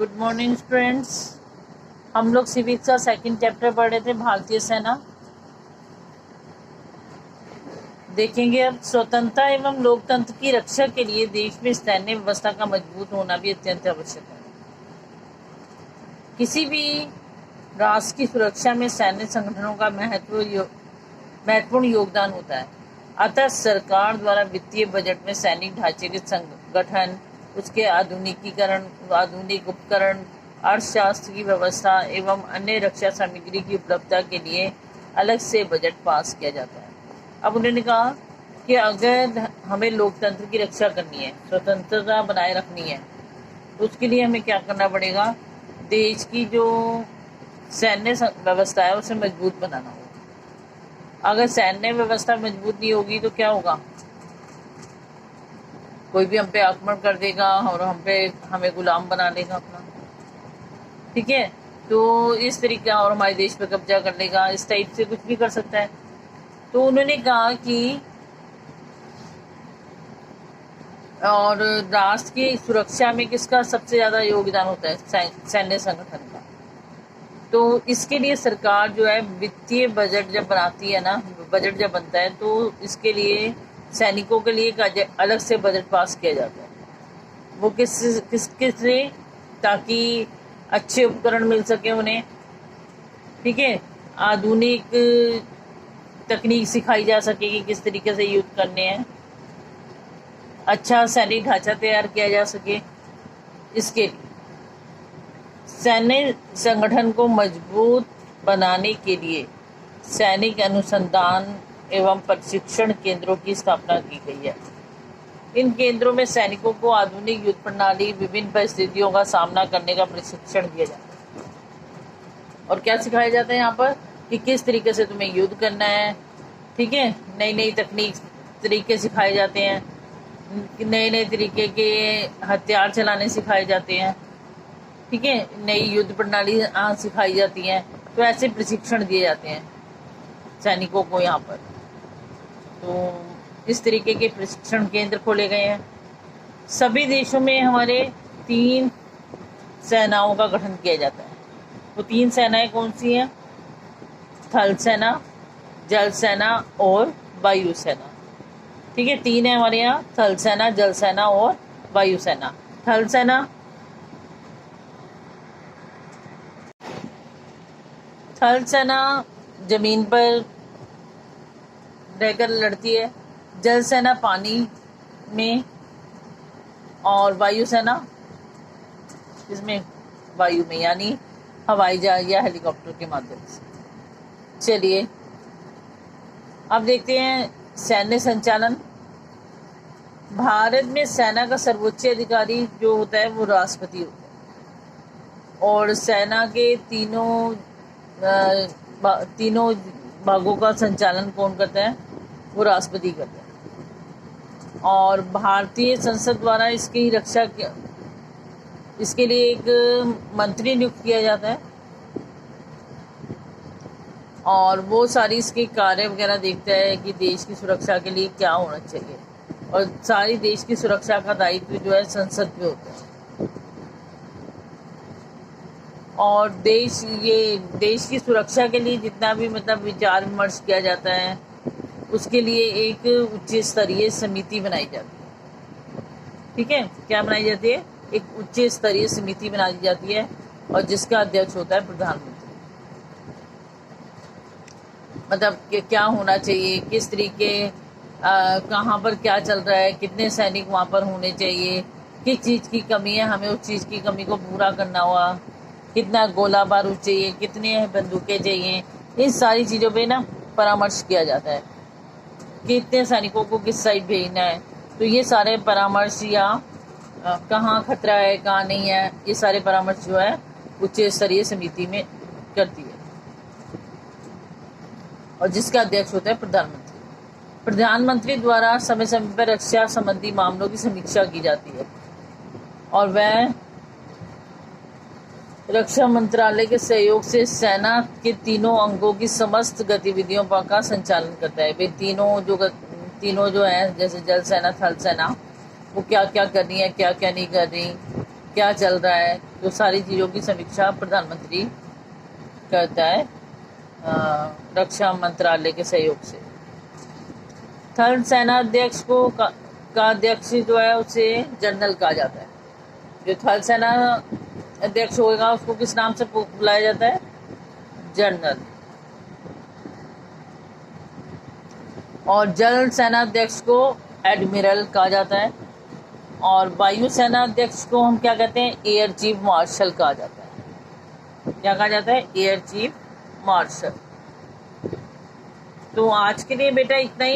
Good morning friends. हम लोग civics का सेकंड चैप्टर पढ़ रहे थे, भारतीय सेना। देखेंगे अब स्वतंत्रता एवं लोकतंत्र की रक्षा के लिए देश में सैन्य व्यवस्था का मजबूत होना भी अत्यंत आवश्यक है। किसी भी राष्ट्र की सुरक्षा में सैन्य संगठनों का महत्वपूर्ण योगदान होता है। अतः सरकार द्वारा वित्तीय बजट में सैनिक ढांचे के संगठन, उसके आधुनिकीकरण, आधुनिक उपकरण, अर्थशास्त्र की व्यवस्था एवं अन्य रक्षा सामग्री की उपलब्धता के लिए अलग से बजट पास किया जाता है। अब उन्होंने कहा कि अगर हमें लोकतंत्र की रक्षा करनी है, स्वतंत्रता बनाए रखनी है, तो उसके लिए हमें क्या करना पड़ेगा? देश की जो सैन्य व्यवस्था है उसे मजबूत बनाना होगा। अगर सैन्य व्यवस्था मजबूत नहीं होगी तो क्या होगा? कोई भी हम पे आक्रमण कर देगा और हमें गुलाम बना लेगा अपना, ठीक है। तो इस तरीके और हमारे देश पे कब्जा कर लेगा, इस टाइप से कुछ भी कर सकता है। तो उन्होंने कहा कि और राष्ट्र की सुरक्षा में किसका सबसे ज्यादा योगदान होता है? सैन्य संगठन का। तो इसके लिए सरकार जो है वित्तीय बजट जब बनाती है ना, बजट जब बनता है तो इसके लिए सैनिकों के लिए एक अलग से बजट पास किया जाता है। वो किस लिए? ताकि अच्छे उपकरण मिल सके उन्हें, ठीक है। आधुनिक तकनीक सिखाई जा सके कि किस तरीके से युद्ध करने हैं, अच्छा सैनिक ढांचा तैयार किया जा सके। इसके लिए सैन्य संगठन को मजबूत बनाने के लिए सैनिक अनुसंधान एवं प्रशिक्षण केंद्रों की स्थापना की गई है। इन केंद्रों में सैनिकों को आधुनिक युद्ध प्रणाली, विभिन्न परिस्थितियों का सामना करने का प्रशिक्षण दिया जाता है। और क्या सिखाया जाता है यहाँ पर? कि किस तरीके से तुम्हें युद्ध करना है, ठीक है। नई नई तरीके सिखाए जाते हैं, नए नए तरीके के हथियार चलाने सिखाए जाते हैं, ठीक है। नई युद्ध प्रणाली सिखाई जाती है। तो ऐसे प्रशिक्षण दिए जाते हैं सैनिकों को यहाँ पर। तो इस तरीके के प्रशिक्षण केंद्र खोले गए हैं। सभी देशों में हमारे 3 सेनाओं का गठन किया जाता है। वो 3 सेनाएं कौन सी हैं? थल सेना, जल सेना और वायु सेना, ठीक है। 3 है हमारे यहाँ, थल सेना, जल सेना और वायु सेना। थल सेना, थल सेना जमीन पर रहकर लड़ती है, जल सेना पानी में, और वायु सेना इसमें वायु में, यानी हवाई जहाज या हेलीकॉप्टर के माध्यम से। चलिए अब देखते हैं सैन्य संचालन। भारत में सेना का सर्वोच्च अधिकारी जो होता है वो राष्ट्रपति होता है, और सेना के तीनों भागों का संचालन कौन करता है? वो राष्ट्रपति करता है। और भारतीय संसद द्वारा इसकी रक्षा इसके लिए एक मंत्री नियुक्त किया जाता है, और वो सारी इसके कार्य वगैरह देखता है कि देश की सुरक्षा के लिए क्या होना चाहिए। और सारी देश की सुरक्षा का दायित्व जो है संसद पे होता है। और देश की सुरक्षा के लिए जितना भी विचार विमर्श किया जाता है, उसके लिए एक उच्च स्तरीय समिति बनाई जाती है, ठीक है। क्या बनाई जाती है? एक उच्च स्तरीय समिति बनाई जाती है, और जिसका अध्यक्ष होता है प्रधानमंत्री। कि क्या होना चाहिए, किस तरीके, कहाँ पर क्या चल रहा है, कितने सैनिक वहाँ पर होने चाहिए, किस चीज़ की कमी है, हमें उस चीज़ की कमी को पूरा करना हुआ, कितना गोला बारूद चाहिए, कितने बंदूकें चाहिए, इन सारी चीज़ों पे ना परामर्श किया जाता है। कितने सैनिकों को किस साइड भेजना है। तो ये सारे परामर्श, या कहाँ खतरा है कहाँ नहीं है, ये सारे परामर्श जो है उच्च स्तरीय समिति में करती है, और जिसका अध्यक्ष होता है प्रधानमंत्री। प्रधानमंत्री द्वारा समय समय पर रक्षा संबंधी मामलों की समीक्षा की जाती है, और वह रक्षा मंत्रालय के सहयोग से सेना के तीनों अंगों की समस्त गतिविधियों का संचालन करता है। वे तीनों जो है, जैसे जल सेना, थल सेना, वो क्या क्या कर रही है, क्या क्या नहीं कर रही, क्या चल रहा है, तो सारी चीज़ों की समीक्षा प्रधानमंत्री करता है रक्षा मंत्रालय के सहयोग से। थर्ड सेना अध्यक्ष का अध्यक्ष जो है उसे जनरल कहा जाता है। जो थर्ड सेना अध्यक्ष होगा उसको किस नाम से बुलाया जाता है? जनरल। और जल सेना अध्यक्ष को एडमिरल कहा जाता है। और वायु सेना अध्यक्ष को हम क्या कहते हैं? एयर चीफ मार्शल कहा जाता है। क्या कहा जाता है? Air chief marshal. तो आज के लिए बेटा इतना ही।